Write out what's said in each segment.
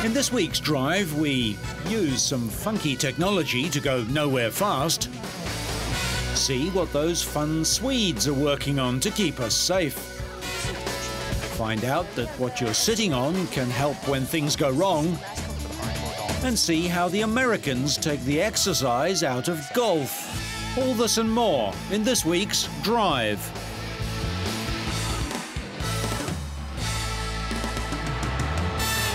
In this week's drive, we use some funky technology to go nowhere fast, see what those fun Swedes are working on to keep us safe, find out that what you're sitting on can help when things go wrong, and see how the Americans take the exercise out of golf. All this and more in this week's Drive.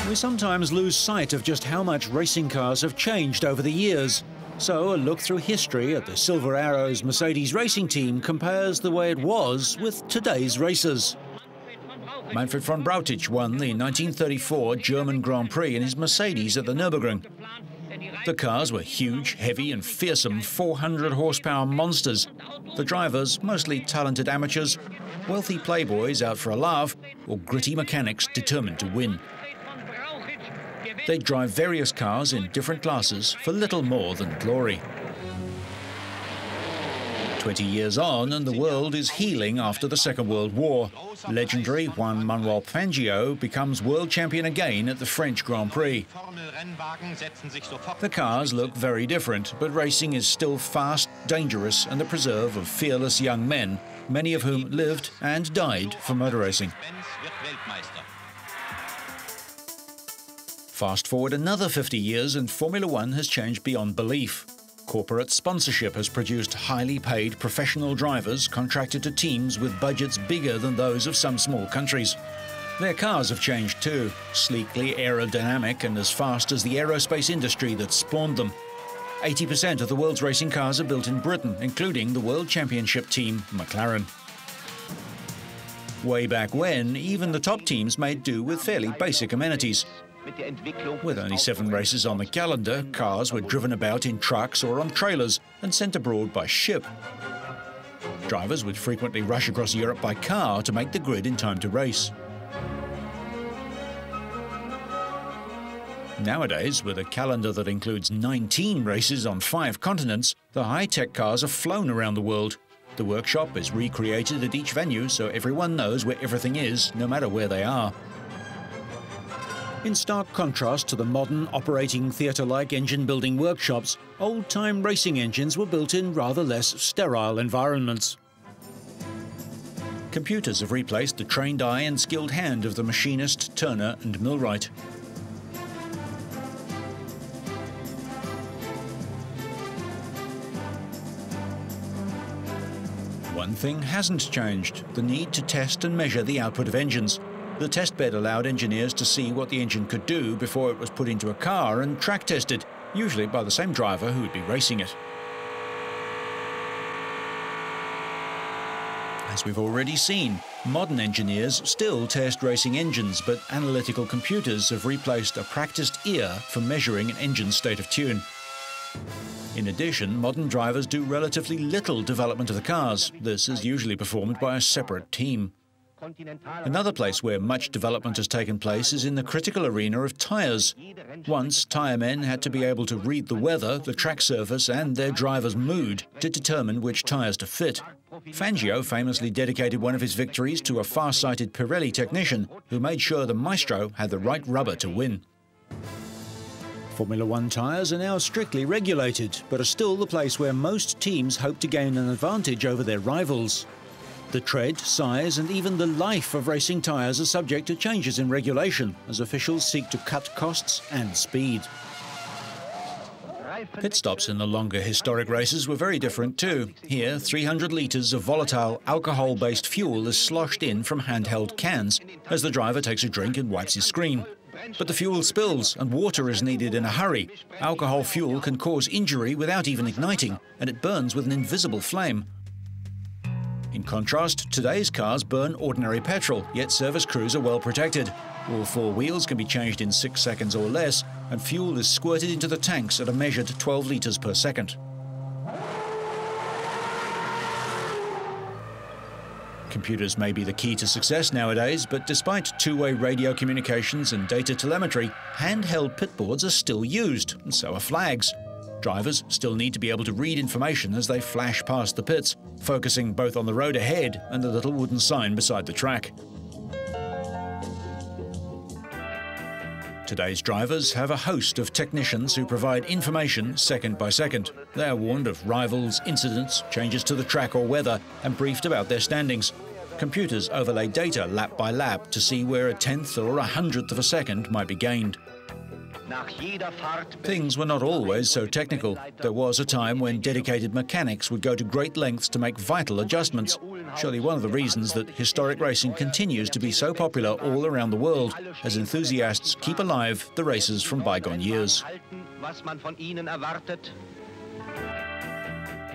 We sometimes lose sight of just how much racing cars have changed over the years. So a look through history at the Silver Arrows Mercedes racing team compares the way it was with today's racers. Manfred von Brautich won the 1934 German Grand Prix in his Mercedes at the Nürburgring. The cars were huge, heavy and fearsome 400-horsepower monsters. The drivers, mostly talented amateurs, wealthy playboys out for a laugh, or gritty mechanics determined to win. They drive various cars in different classes for little more than glory. 20 years on, and the world is healing after the Second World War. Legendary Juan Manuel Fangio becomes world champion again at the French Grand Prix. The cars look very different, but racing is still fast, dangerous, and the preserve of fearless young men, many of whom lived and died for motor racing. Fast forward another 50 years and Formula One has changed beyond belief. Corporate sponsorship has produced highly paid professional drivers contracted to teams with budgets bigger than those of some small countries. Their cars have changed too, sleekly aerodynamic and as fast as the aerospace industry that spawned them. 80% of the world's racing cars are built in Britain, including the World Championship team McLaren. Way back when, even the top teams made do with fairly basic amenities. With only 7 races on the calendar, cars were driven about in trucks or on trailers and sent abroad by ship. Drivers would frequently rush across Europe by car to make the grid in time to race. Nowadays, with a calendar that includes 19 races on 5 continents, the high-tech cars are flown around the world. The workshop is recreated at each venue so everyone knows where everything is, no matter where they are. In stark contrast to the modern operating theatre-like engine-building workshops, old-time racing engines were built in rather less sterile environments. Computers have replaced the trained eye and skilled hand of the machinist, turner and millwright. One thing hasn't changed: the need to test and measure the output of engines. The test bed allowed engineers to see what the engine could do before it was put into a car and track tested, usually by the same driver who would be racing it. As we've already seen, modern engineers still test racing engines, but analytical computers have replaced a practiced ear for measuring an engine's state of tune. In addition, modern drivers do relatively little development of the cars. This is usually performed by a separate team. Another place where much development has taken place is in the critical arena of tyres. Once, tyre men had to be able to read the weather, the track surface and their driver's mood to determine which tyres to fit. Fangio famously dedicated one of his victories to a far-sighted Pirelli technician who made sure the maestro had the right rubber to win. Formula One tyres are now strictly regulated, but are still the place where most teams hope to gain an advantage over their rivals. The tread, size and even the life of racing tyres are subject to changes in regulation as officials seek to cut costs and speed. Pit stops in the longer historic races were very different too. Here, 300 litres of volatile alcohol-based fuel is sloshed in from handheld cans as the driver takes a drink and wipes his screen. But the fuel spills and water is needed in a hurry. Alcohol fuel can cause injury without even igniting, and it burns with an invisible flame. In contrast, today's cars burn ordinary petrol, yet service crews are well protected. All 4 wheels can be changed in 6 seconds or less, and fuel is squirted into the tanks at a measured 12 litres per second. Computers may be the key to success nowadays, but despite two-way radio communications and data telemetry, handheld pitboards are still used, and so are flags. Drivers still need to be able to read information as they flash past the pits, focusing both on the road ahead and the little wooden sign beside the track. Today's drivers have a host of technicians who provide information second by second. They are warned of rivals, incidents, changes to the track or weather, and briefed about their standings. Computers overlay data lap by lap to see where a tenth or a hundredth of a second might be gained. Things were not always so technical. There was a time when dedicated mechanics would go to great lengths to make vital adjustments. Surely one of the reasons that historic racing continues to be so popular all around the world, as enthusiasts keep alive the races from bygone years.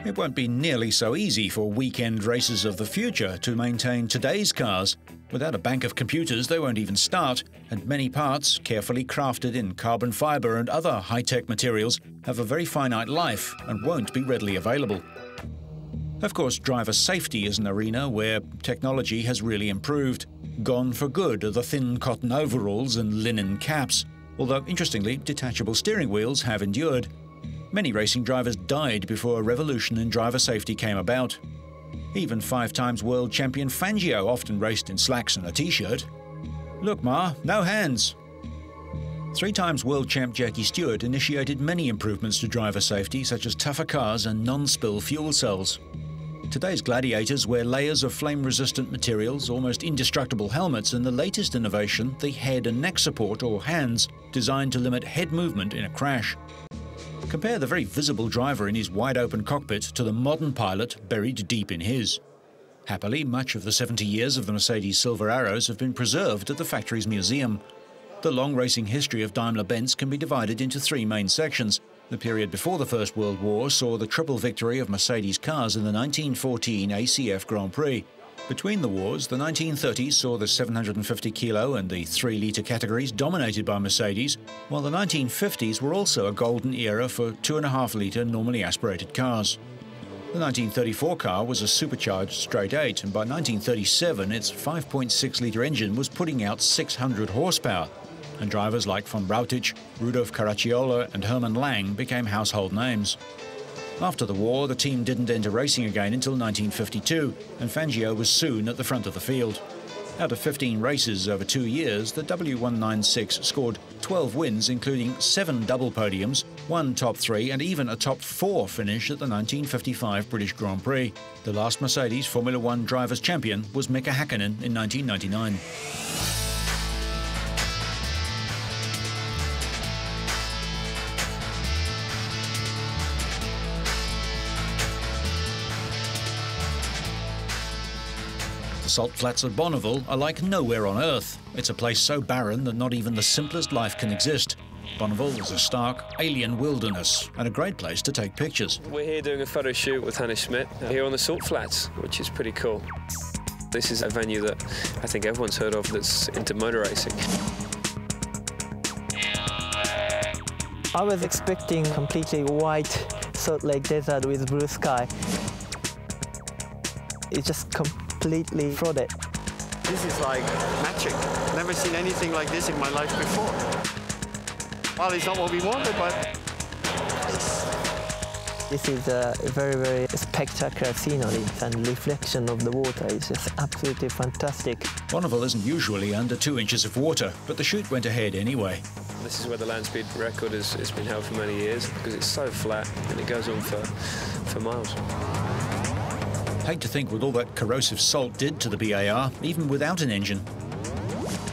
It won't be nearly so easy for weekend racers of the future to maintain today's cars. Without a bank of computers, they won't even start, and many parts, carefully crafted in carbon fibre and other high-tech materials, have a very finite life and won't be readily available. Of course, driver safety is an arena where technology has really improved. Gone for good are the thin cotton overalls and linen caps, although interestingly, detachable steering wheels have endured. Many racing drivers died before a revolution in driver safety came about. Even 5-time world champion Fangio often raced in slacks and a t-shirt. Look, Ma, no hands. 3-time world champ Jackie Stewart initiated many improvements to driver safety, such as tougher cars and non-spill fuel cells. Today's gladiators wear layers of flame-resistant materials, almost indestructible helmets, and the latest innovation, the head and neck support, or HANDS, designed to limit head movement in a crash. Compare the very visible driver in his wide-open cockpit to the modern pilot buried deep in his. Happily, much of the 70 years of the Mercedes Silver Arrows have been preserved at the factory's museum. The long racing history of Daimler-Benz can be divided into 3 main sections. The period before the First World War saw the triple victory of Mercedes cars in the 1914 ACF Grand Prix. Between the wars, the 1930s saw the 750 kilo and the 3-litre categories dominated by Mercedes, while the 1950s were also a golden era for 2.5-litre normally aspirated cars. The 1934 car was a supercharged straight 8, and by 1937 its 5.6-litre engine was putting out 600 horsepower, and drivers like von Brautich, Rudolf Caracciola and Hermann Lang became household names. After the war, the team didn't enter racing again until 1952, and Fangio was soon at the front of the field. Out of 15 races over 2 years, the W196 scored 12 wins, including 7 double podiums, 1 top 3 and even a top 4 finish at the 1955 British Grand Prix. The last Mercedes Formula One drivers' champion was Mika Hakkinen in 1999. The salt flats of Bonneville are like nowhere on Earth. It's a place so barren that not even the simplest life can exist. Bonneville is a stark, alien wilderness and a great place to take pictures. We're here doing a photo shoot with Hannes Schmidt here on the salt flats, which is pretty cool. This is a venue that I think everyone's heard of that's into motor racing. I was expecting completely white Salt Lake Desert with blue sky. It's just completely flooded. This is like magic. Never seen anything like this in my life before. Well, it's not what we wanted, but... This is a very, very spectacular scenery, and reflection of the water is just absolutely fantastic. Bonneville isn't usually under 2 inches of water, but the shoot went ahead anyway. This is where the land speed record has been held for many years, because it's so flat and it goes on for miles. Hate to think what all that corrosive salt did to the BAR, even without an engine.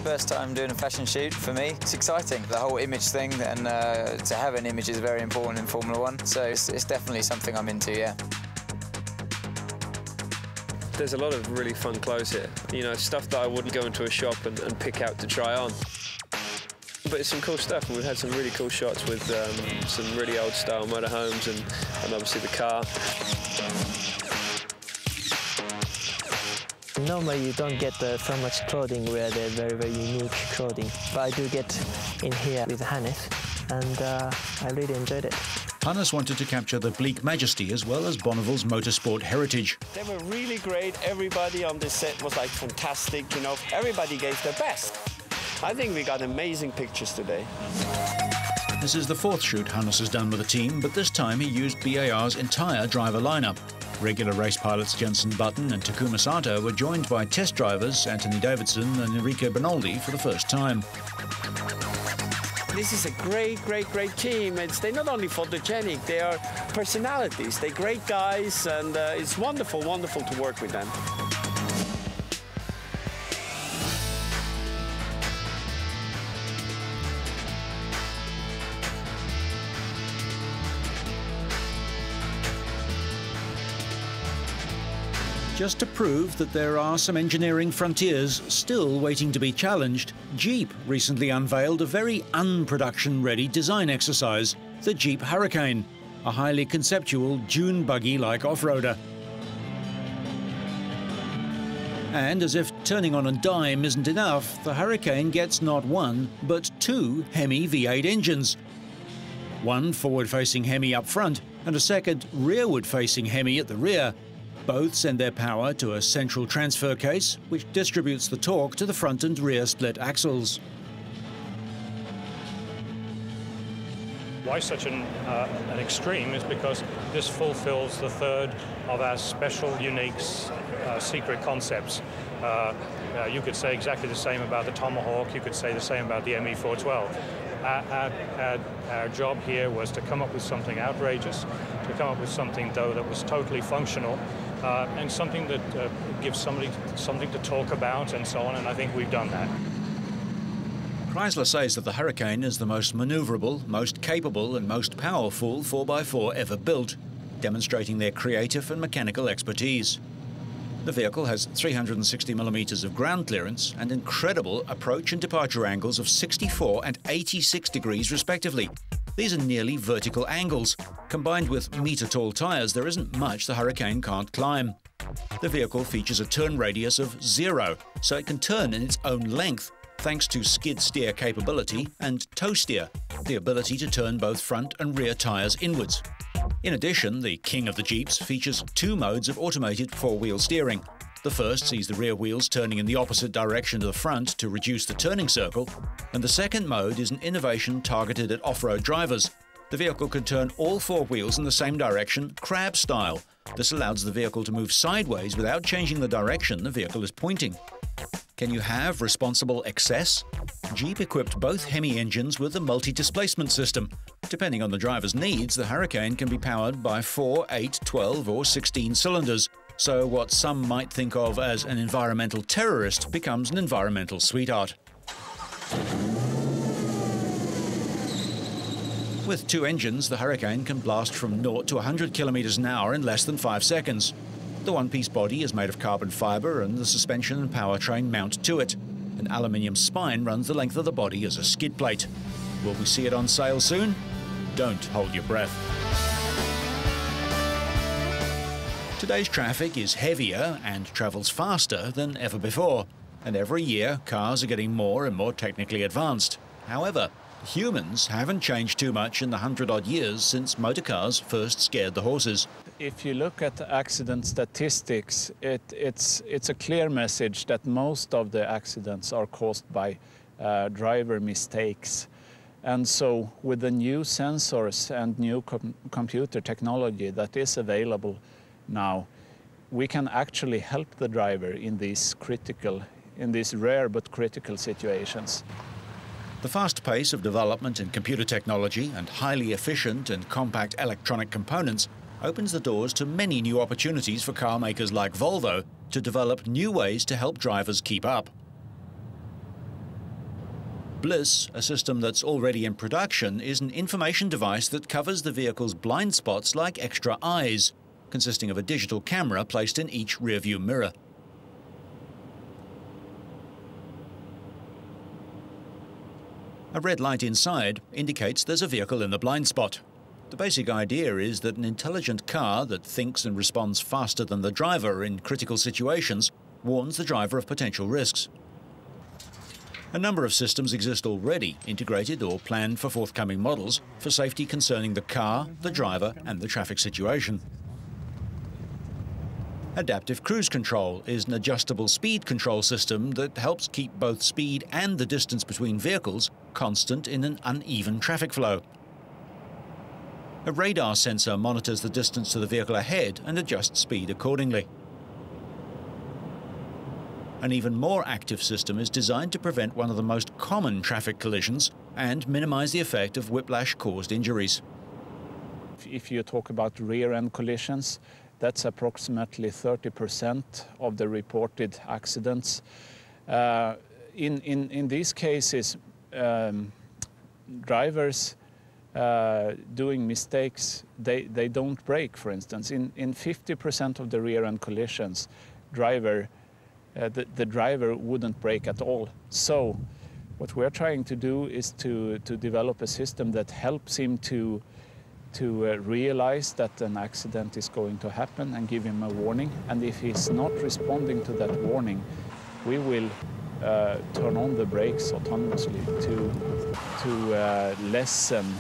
First time doing a fashion shoot for me. It's exciting, the whole image thing, and to have an image is very important in Formula One, so it's definitely something I'm into, yeah. There's a lot of really fun clothes here. You know, stuff that I wouldn't go into a shop and pick out to try on. But it's some cool stuff, and we've had some really cool shots with some really old style motorhomes and obviously the car. Normally you don't get so much clothing where they're very, very unique clothing, but I do get in here with Hannes, and I really enjoyed it. Hannes wanted to capture the bleak majesty as well as Bonneville's motorsport heritage. They were really great. Everybody on the set was like fantastic, you know. Everybody gave their best. I think we got amazing pictures today. This is the 4th shoot Hannes has done with the team, but this time he used BAR's entire driver lineup. Regular race pilots Jenson Button and Takuma Sato were joined by test drivers Anthony Davidson and Enrico Bonaldi for the first time. this is a great team. They're not only photogenic, they are personalities. They're great guys, and it's wonderful to work with them. Just to prove that there are some engineering frontiers still waiting to be challenged, Jeep recently unveiled a very unproduction-ready design exercise, the Jeep Hurricane, a highly conceptual dune buggy-like off-roader. And as if turning on a dime isn't enough, the Hurricane gets not one, but two Hemi V8 engines. One forward-facing Hemi up front and a second rearward-facing Hemi at the rear. Both send their power to a central transfer case, which distributes the torque to the front and rear split axles. Why such an extreme is because this fulfills the third of our special, unique, secret concepts. You could say exactly the same about the Tomahawk, you could say the same about the ME412. Our job here was to come up with something outrageous, to come up with something, though, that was totally functional, and something that gives somebody something to talk about and so on, and I think we've done that. Chrysler says that the Hurricane is the most manoeuvrable, most capable and most powerful 4x4 ever built, demonstrating their creative and mechanical expertise. The vehicle has 360 millimeters of ground clearance and incredible approach and departure angles of 64 and 86 degrees respectively. These are nearly vertical angles. Combined with metre-tall tyres, there isn't much the Hurricane can't climb. The vehicle features a turn radius of 0, so it can turn in its own length, thanks to skid steer capability and toe steer, the ability to turn both front and rear tyres inwards. In addition, the king of the Jeeps features two modes of automated four-wheel steering. The first sees the rear wheels turning in the opposite direction to the front to reduce the turning circle, and the second mode is an innovation targeted at off-road drivers. The vehicle can turn all four wheels in the same direction, crab style. This allows the vehicle to move sideways without changing the direction the vehicle is pointing. Can you have responsible excess? Jeep equipped both Hemi engines with a multi-displacement system. Depending on the driver's needs, the Hurricane can be powered by 4, 8, 12 or 16 cylinders. So what some might think of as an environmental terrorist becomes an environmental sweetheart. With two engines, the Hurricane can blast from 0 to 100 kilometers an hour in less than 5 seconds. The one-piece body is made of carbon fiber and the suspension and powertrain mount to it. An aluminium spine runs the length of the body as a skid plate. Will we see it on sale soon? Don't hold your breath. Today's traffic is heavier and travels faster than ever before, and every year cars are getting more and more technically advanced. However, humans haven't changed too much in the 100-odd years since motorcars first scared the horses. If you look at the accident statistics, it's a clear message that most of the accidents are caused by driver mistakes. And so with the new sensors and new computer technology that is available now, we can actually help the driver in these rare but critical situations. The fast pace of development in computer technology and highly efficient and compact electronic components opens the doors to many new opportunities for car makers like Volvo to develop new ways to help drivers keep up. Bliss, a system that's already in production, is an information device that covers the vehicle's blind spots like extra eyes, consisting of a digital camera placed in each rearview mirror. A red light inside indicates there's a vehicle in the blind spot. The basic idea is that an intelligent car that thinks and responds faster than the driver in critical situations warns the driver of potential risks. A number of systems exist already, integrated or planned for forthcoming models, for safety concerning the car, the driver and the traffic situation. Adaptive Cruise Control is an adjustable speed control system that helps keep both speed and the distance between vehicles constant in an uneven traffic flow. A radar sensor monitors the distance to the vehicle ahead and adjusts speed accordingly. An even more active system is designed to prevent one of the most common traffic collisions and minimize the effect of whiplash-caused injuries. If you talk about rear-end collisions, that's approximately 30% of the reported accidents. In these cases, drivers doing mistakes, they don't brake, for instance. In 50% of the rear-end collisions, the driver wouldn't brake at all. So what we're trying to do is to develop a system that helps him to realize that an accident is going to happen and give him a warning. And if he's not responding to that warning, we will turn on the brakes autonomously to lessen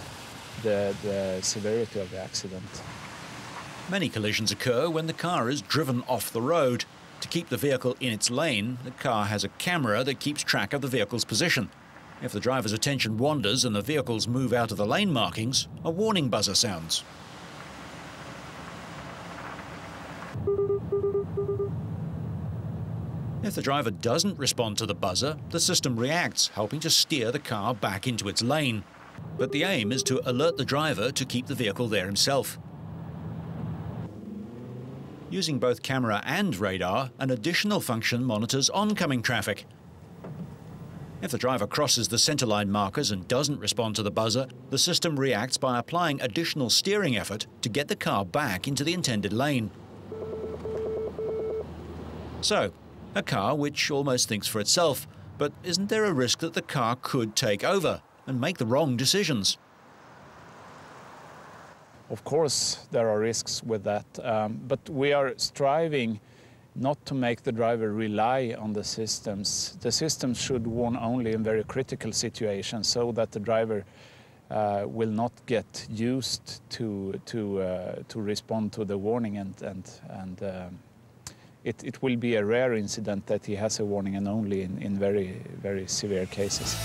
the severity of the accident. Many collisions occur when the car is driven off the road. To keep the vehicle in its lane, the car has a camera that keeps track of the vehicle's position. If the driver's attention wanders and the vehicles move out of the lane markings, a warning buzzer sounds. If the driver doesn't respond to the buzzer, the system reacts, helping to steer the car back into its lane. But the aim is to alert the driver to keep the vehicle there himself. Using both camera and radar, an additional function monitors oncoming traffic. If the driver crosses the centerline markers and doesn't respond to the buzzer, the system reacts by applying additional steering effort to get the car back into the intended lane. So, a car which almost thinks for itself, but isn't there a risk that the car could take over and make the wrong decisions? Of course, there are risks with that, but we are striving not to make the driver rely on the systems. The systems should warn only in very critical situations so that the driver will not get used to respond to the warning, and it will be a rare incident that he has a warning, and only in very, very severe cases.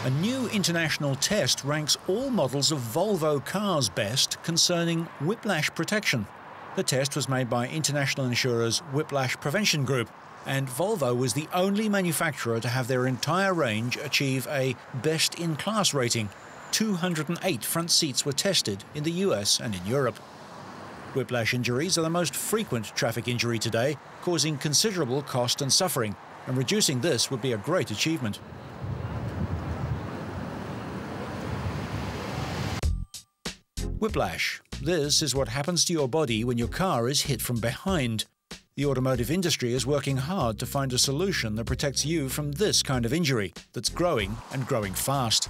A new international test ranks all models of Volvo cars best concerning whiplash protection. The test was made by international insurers Whiplash Prevention Group, and Volvo was the only manufacturer to have their entire range achieve a best-in-class rating. 208 front seats were tested in the US and in Europe. Whiplash injuries are the most frequent traffic injury today, causing considerable cost and suffering, and reducing this would be a great achievement. Whiplash. This is what happens to your body when your car is hit from behind. The automotive industry is working hard to find a solution that protects you from this kind of injury that's growing and growing fast.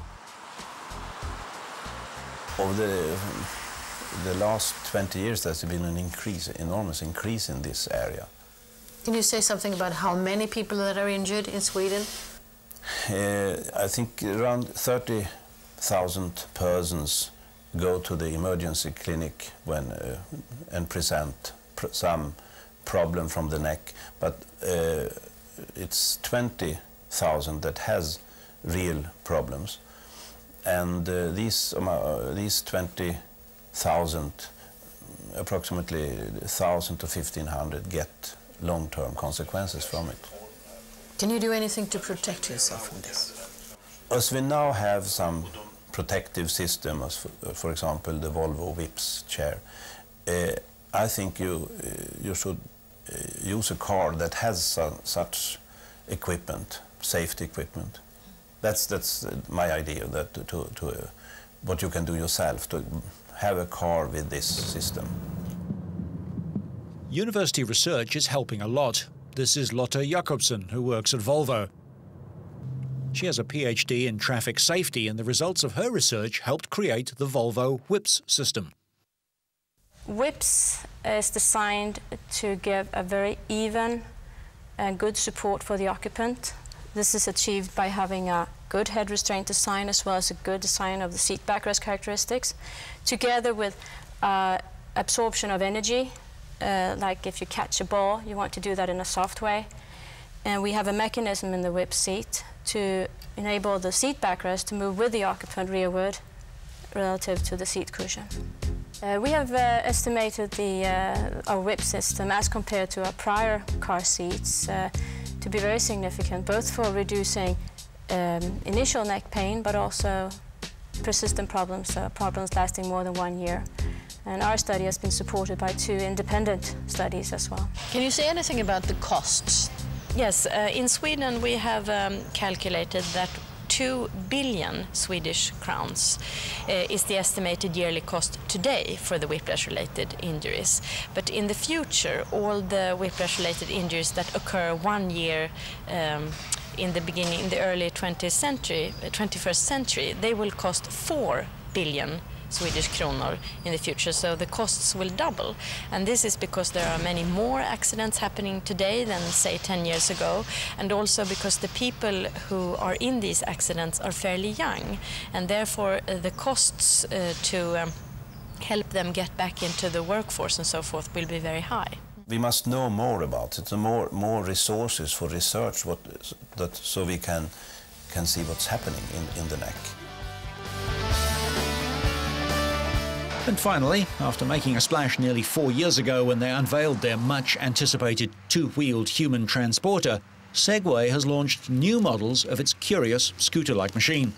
Over the last 20 years, there's been an enormous increase in this area. Can you say something about how many people that are injured in Sweden? I think around 30,000 persons go to the emergency clinic and present some problem from the neck, but it's 20,000 that has real problems, and these 20,000, approximately 1,000 to 1,500 get long-term consequences from it. Can you do anything to protect yourself from this? As we now have some protective system, as for example the Volvo Whips chair, I think you should use a car that has such equipment, safety equipment. That's my idea, that what you can do yourself, to have a car with this system. University research is helping a lot. This is Lotte Jakobsen, who works at Volvo. She has a PhD in traffic safety, and the results of her research helped create the Volvo Whips system. Whips is designed to give a very even and good support for the occupant. This is achieved by having a good head restraint design as well as a good design of the seat backrest characteristics, together with absorption of energy. Like if you catch a ball, you want to do that in a soft way. And we have a mechanism in the whip seat to enable the seat backrest to move with the occupant rearward relative to the seat cushion. We have estimated our whip system as compared to our prior car seats to be very significant, both for reducing initial neck pain, but also persistent problems, problems lasting more than 1 year. And our study has been supported by 2 independent studies as well. Can you say anything about the costs? Yes, in Sweden we have calculated that 2 billion Swedish crowns is the estimated yearly cost today for the whiplash-related injuries. But in the future, all the whiplash-related injuries that occur 1 year in the early 21st century, they will cost 4 billion Swedish kronor in the future, so the costs will double. And this is because there are many more accidents happening today than, say, 10 years ago, and also because the people who are in these accidents are fairly young, and therefore the costs to help them get back into the workforce and so forth will be very high. We must know more about it, more resources for research, so we can see what's happening in the neck. And finally, after making a splash nearly 4 years ago when they unveiled their much-anticipated 2-wheeled human transporter, Segway has launched new models of its curious scooter-like machine.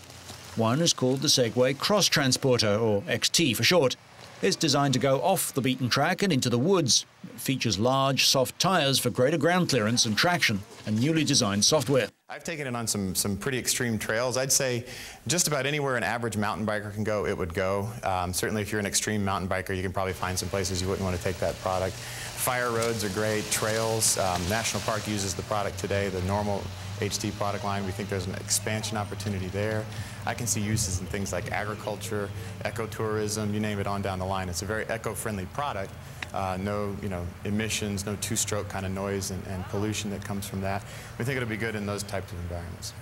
One is called the Segway Cross Transporter, or XT for short. It's designed to go off the beaten track and into the woods. It features large, soft tyres for greater ground clearance and traction, and newly designed software. I've taken it on some pretty extreme trails. I'd say just about anywhere an average mountain biker can go, it would go. Certainly if you're an extreme mountain biker, you can probably find some places you wouldn't want to take that product. Fire roads are great, trails. National Park uses the product today, the normal HT product line. We think there's an expansion opportunity there. I can see uses in things like agriculture, ecotourism, you name it on down the line. It's a very eco-friendly product. No emissions, no two-stroke kind of noise and pollution that comes from that. We think it'll be good in those types of environments.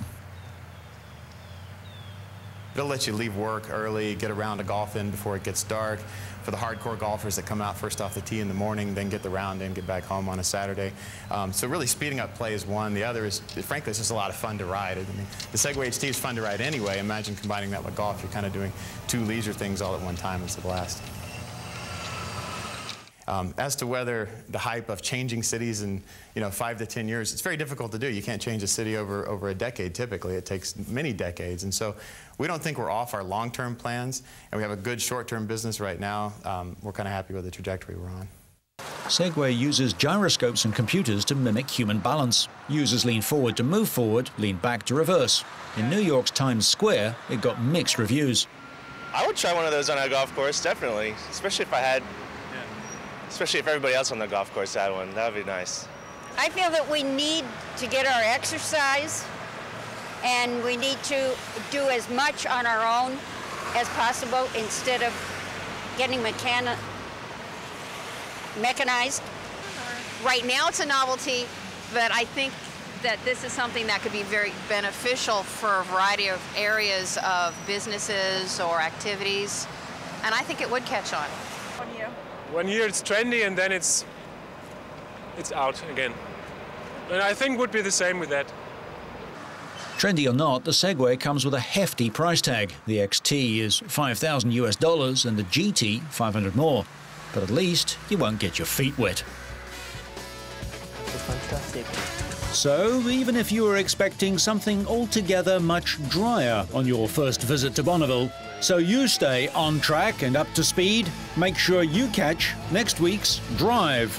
It'll let you leave work early, get around to golf in before it gets dark. For the hardcore golfers that come out first off the tee in the morning, then get the round in, get back home on a Saturday. So really speeding up play is one. The other is, frankly, it's just a lot of fun to ride. I mean, the Segway HT is fun to ride anyway. Imagine combining that with golf. You're kind of doing 2 leisure things all at one time. It's a blast. As to whether the hype of changing cities in 5 to 10 years, it's very difficult to do. You can't change a city over a decade typically. It takes many decades. And so we don't think we're off our long-term plans, and we have a good short-term business right now. We're kind of happy with the trajectory we're on. Segway uses gyroscopes and computers to mimic human balance. Users lean forward to move forward, lean back to reverse. In New York's Times Square, it got mixed reviews. I would try one of those on a golf course, definitely, especially if everybody else on the golf course had one. That would be nice. I feel that we need to get our exercise, and we need to do as much on our own as possible instead of getting mechanized. Right now it's a novelty, but I think that this is something that could be very beneficial for a variety of areas of businesses or activities, and I think it would catch on. 1 year. 1 year it's trendy, and then it's out again. And I think would be the same with that. Trendy or not, the Segway comes with a hefty price tag. The XT is $5,000 US and the GT $500 more. But at least you won't get your feet wet. It's fantastic. So, even if you were expecting something altogether much drier on your first visit to Bonneville, so you stay on track and up to speed, make sure you catch next week's Drive.